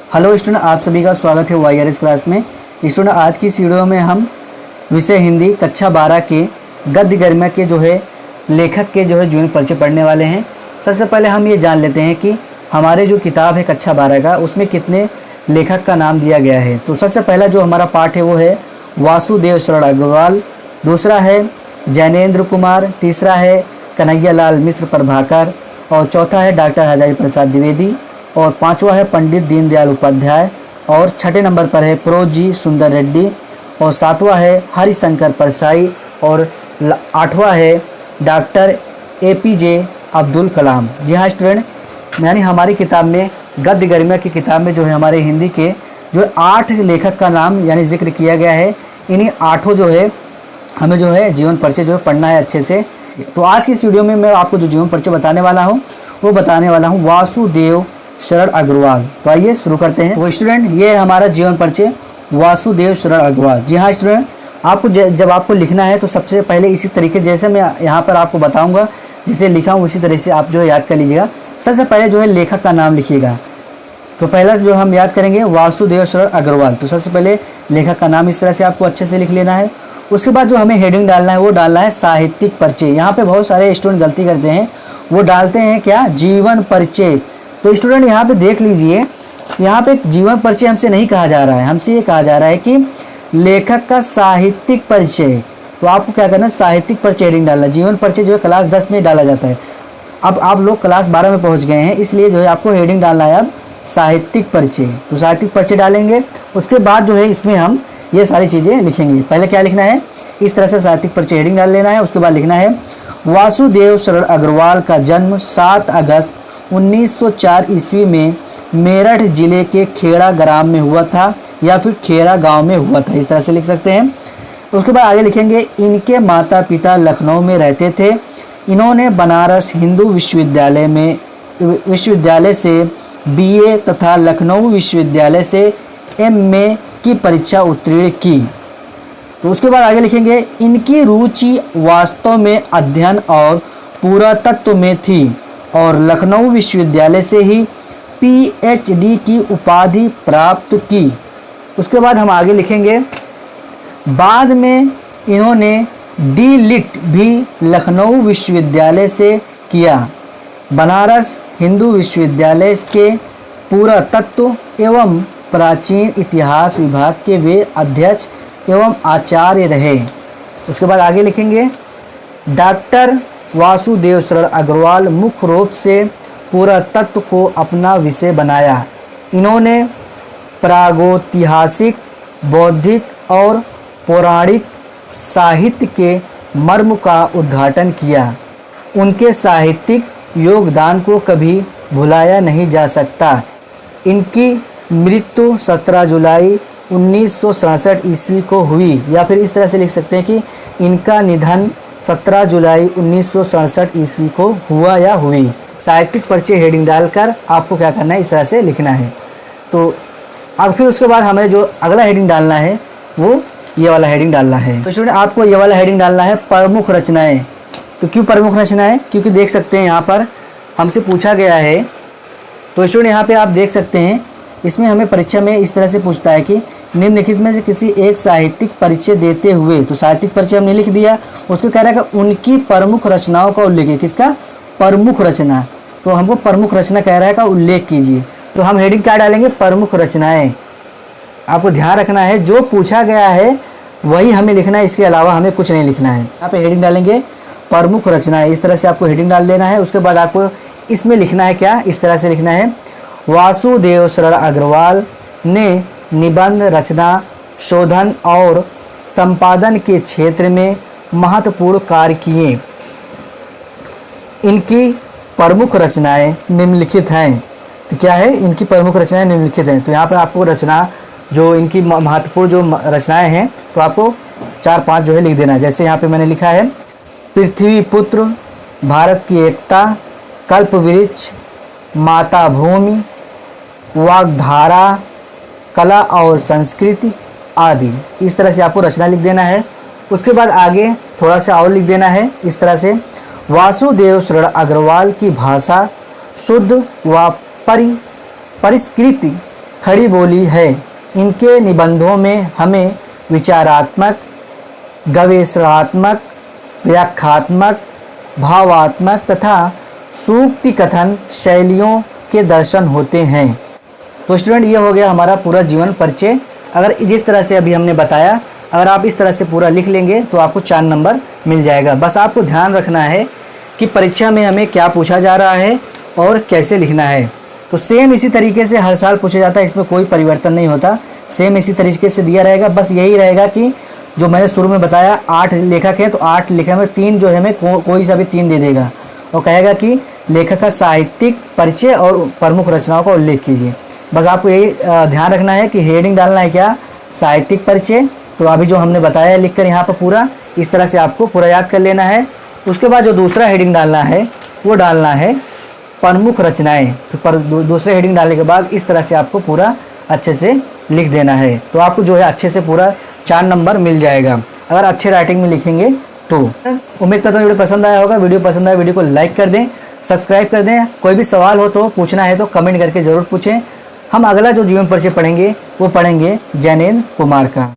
Hello student, आप सभी का स्वागत है वाईआरएस क्लास में। स्टूडेंट, आज की इस वीडियो में हम विषय हिंदी कक्षा 12 के गद्य गरिमा के लेखक के जीवन परिचय पढ़ने वाले हैं। सबसे पहले हम ये जान लेते हैं कि हमारे जो किताब है कक्षा 12 का, उसमें कितने लेखक का नाम दिया गया है। तो सबसे पहला जो हमारा पाठ है वो है वासुदेव शरण अग्रवाल, दूसरा है जैनेन्द्र कुमार, तीसरा है कन्हैयालाल मिश्र प्रभाकर, और चौथा है डॉक्टर हजारी प्रसाद द्विवेदी, और पांचवा है पंडित दीनदयाल उपाध्याय, और छठे नंबर पर है प्रोजी सुंदर रेड्डी, और सातवां है हरिशंकर परसाई, और आठवां है डॉक्टर एपीजे अब्दुल कलाम। जी हाँ स्टूडेंट, यानी हमारी किताब में गद्य गरिमा की किताब में हमारे हिंदी के 8 लेखक का नाम यानी जिक्र किया गया है। इन्हीं 8 हमें जीवन परिचय पढ़ना है अच्छे से। तो आज की इस वीडियो में मैं आपको जो जीवन परिचय बताने वाला हूँ वो बताने वाला हूँ वासुदेव शरण अग्रवाल। तो आइए शुरू करते हैं। तो स्टूडेंट, ये है हमारा जीवन परिचय वासुदेव शरण अग्रवाल। जी हाँ स्टूडेंट, आपको जब आपको लिखना है तो सबसे पहले इसी तरीके जैसे मैं यहाँ पर आपको बताऊँगा, जिसे लिखा हूँ उसी तरह से आप याद कर लीजिएगा। सबसे पहले लेखक का नाम लिखिएगा। तो पहला हम याद करेंगे वासुदेव शरण अग्रवाल। तो सबसे पहले लेखक का नाम इस तरह से आपको अच्छे से लिख लेना है। उसके बाद हमें हेडिंग डालना है वो डालना है साहित्यिक परिचय। यहाँ पे बहुत सारे स्टूडेंट गलती करते हैं, वो डालते हैं क्या, जीवन परिचय। तो स्टूडेंट यहाँ पे देख लीजिए, यहाँ पे जीवन परिचय हमसे नहीं कहा जा रहा है, हमसे ये कहा जा रहा है कि लेखक का साहित्यिक परिचय। तो आपको क्या करना है, साहित्यिक परिचय हेडिंग डालना। जीवन परिचय क्लास 10 में डाला जाता है। अब आप लोग क्लास 12 में पहुँच गए हैं, इसलिए आपको हेडिंग डालना है अब साहित्यिक परिचय। तो साहित्यिक परिचय डालेंगे, उसके बाद इसमें हम ये सारी चीज़ें लिखेंगे। पहले क्या लिखना है, इस तरह से साहित्यिक परिचय हेडिंग डाल लेना है। उसके बाद लिखना है वासुदेव शरण अग्रवाल का जन्म 7 अगस्त 1904 ईस्वी में मेरठ जिले के खेड़ा ग्राम में हुआ था, या फिर खेड़ा गांव में हुआ था, इस तरह से लिख सकते हैं। उसके बाद आगे लिखेंगे इनके माता पिता लखनऊ में रहते थे। इन्होंने बनारस हिंदू विश्वविद्यालय से बीए तथा लखनऊ विश्वविद्यालय से एमए की परीक्षा उत्तीर्ण की। तो उसके बाद आगे लिखेंगे इनकी रुचि वास्तव में अध्ययन और पुरातत्व में थी, और लखनऊ विश्वविद्यालय से ही पीएचडी की उपाधि प्राप्त की। उसके बाद हम आगे लिखेंगे बाद में इन्होंने डी.लिट भी लखनऊ विश्वविद्यालय से किया। बनारस हिंदू विश्वविद्यालय के पुरातत्व एवं प्राचीन इतिहास विभाग के वे अध्यक्ष एवं आचार्य रहे। उसके बाद आगे लिखेंगे डॉक्टर वासुदेव शरण अग्रवाल मुख्य रूप से पुरातत्व को अपना विषय बनाया। इन्होंने प्रागैतिहासिक, बौद्धिक और पौराणिक साहित्य के मर्म का उद्घाटन किया। उनके साहित्यिक योगदान को कभी भुलाया नहीं जा सकता। इनकी मृत्यु 17 जुलाई 1967 ईस्वी को हुई, या फिर इस तरह से लिख सकते हैं कि इनका निधन 17 जुलाई 1967 ईस्वी को हुआ या हुई। साहित्यिक परिचय हेडिंग डालकर आपको क्या करना है, इस तरह से लिखना है। तो अब फिर उसके बाद हमें अगला हेडिंग डालना है वो ये वाला हेडिंग डालना है। तो स्टूडेंट, आपको ये वाला हेडिंग डालना है प्रमुख रचनाएं। तो क्यों प्रमुख रचनाएं, क्योंकि देख सकते हैं यहाँ पर हमसे पूछा गया है। तो स्टूडेंट यहाँ पे आप देख सकते हैं, इसमें हमें परीक्षा में इस तरह से पूछता है कि निम्नलिखित में से किसी एक साहित्यिक परिचय देते हुए, तो साहित्यिक परिचय हमने लिख दिया। उसको कह रहा है कि उनकी प्रमुख रचनाओं का उल्लेख है। किसका, प्रमुख रचना। तो हमको प्रमुख रचना कह रहा है का उल्लेख कीजिए। तो हम हेडिंग क्या डालेंगे, प्रमुख रचनाएं। आपको ध्यान रखना है जो पूछा गया है वही हमें लिखना है, इसके अलावा हमें कुछ नहीं लिखना है। यहाँ पे हेडिंग डालेंगे प्रमुख रचनाएं, इस तरह से आपको हेडिंग डाल देना है। उसके बाद आपको इसमें लिखना है क्या, इस तरह से लिखना है वासुदेव शरण अग्रवाल ने निबंध रचना, शोधन और संपादन के क्षेत्र में महत्वपूर्ण कार्य किए। इनकी प्रमुख रचनाएं निम्नलिखित हैं। तो क्या है, इनकी प्रमुख रचनाएं निम्नलिखित हैं। तो यहाँ पर आपको रचना इनकी महत्वपूर्ण रचनाएं हैं, तो आपको 4-5 लिख देना है। जैसे यहाँ पे मैंने लिखा है पृथ्वी पुत्र, भारत की एकता, कल्प वृक्ष, माता भूमि, वाग्धारा, कला और संस्कृति आदि। इस तरह से आपको रचना लिख देना है। उसके बाद आगे थोड़ा सा और लिख देना है इस तरह से वासुदेव शरण अग्रवाल की भाषा शुद्ध व परिष्कृत खड़ी बोली है। इनके निबंधों में हमें विचारात्मक, गवेषणात्मक, व्याख्यात्मक, भावात्मक तथा सूक्ति कथन शैलियों के दर्शन होते हैं। तो स्टूडेंट, ये हो गया हमारा पूरा जीवन परिचय। अगर जिस तरह से अभी हमने बताया, अगर आप इस तरह से पूरा लिख लेंगे तो आपको 4 नंबर मिल जाएगा। बस आपको ध्यान रखना है कि परीक्षा में हमें क्या पूछा जा रहा है और कैसे लिखना है। तो सेम इसी तरीके से हर साल पूछा जाता है, इसमें कोई परिवर्तन नहीं होता, सेम इसी तरीके से दिया रहेगा। बस यही रहेगा कि जो मैंने शुरू में बताया 8 लेखक हैं, तो 8 लेखक में 3 जो है हमें कोई सा भी 3 दे देगा और कहेगा कि लेखक का साहित्यिक परिचय और प्रमुख रचनाओं का उल्लेख कीजिए। बस आपको यही ध्यान रखना है कि हेडिंग डालना है क्या, साहित्यिक परिचय। तो अभी जो हमने बताया लिख कर यहाँ पर पूरा इस तरह से आपको पूरा याद कर लेना है। उसके बाद जो दूसरा हेडिंग डालना है वो डालना है प्रमुख रचनाएं। पर दूसरे हेडिंग डालने के बाद इस तरह से आपको पूरा अच्छे से लिख देना है। तो आपको जो है अच्छे से पूरा 4 नंबर मिल जाएगा अगर अच्छे राइटिंग में लिखेंगे तो। उम्मीद करता हूँ वीडियो पसंद आया होगा। वीडियो पसंद आया वीडियो को लाइक कर दें, सब्सक्राइब कर दें। कोई भी सवाल हो तो पूछना है तो कमेंट करके ज़रूर पूछें। हम अगला जो जीवन परिचय पढ़ेंगे वो पढ़ेंगे जैनेन्द्र कुमार का।